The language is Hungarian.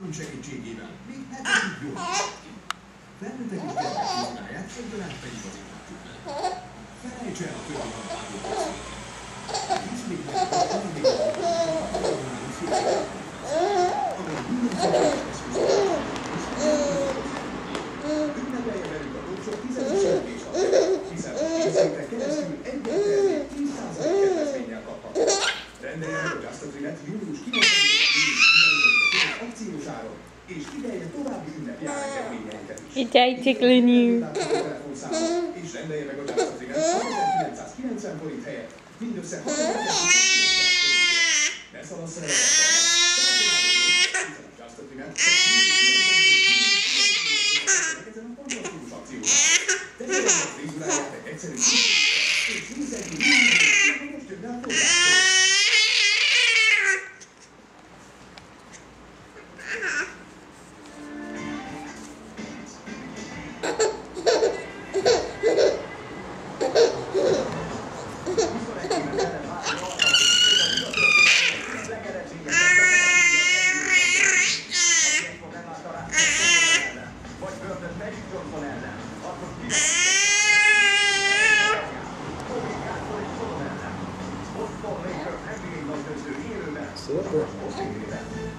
segítségével még hetekig gyógyíthat ki. Felnőttek is gyermek munkáját egyben átfegyigazíthatjuk vele. Felejts el a többi alapágot beszélni. Ismételten amely minden szakmányos eszközöket ünnepelje velük a dolgozók 15 sertés napját, hiszen a készségre keresztül egyben termék 10% kedvezménnyel kapható. Rendelje meg a Just a Trim-et július 9-ig akciós áron, és figyelje további ünnepi árengedményeinket is. Vigyájték, Lenyu! És rendelje meg a Just a Trim-et 6990 forint helyett mindössze 6990 forint. Ne szalassza el a telefonálódó, hiszen a Just a Trim-et ezen a fantasztikus akciós áron. Tegye meg a frizuráját egy egyszerű és mindenki most jön rá forrástól. Super.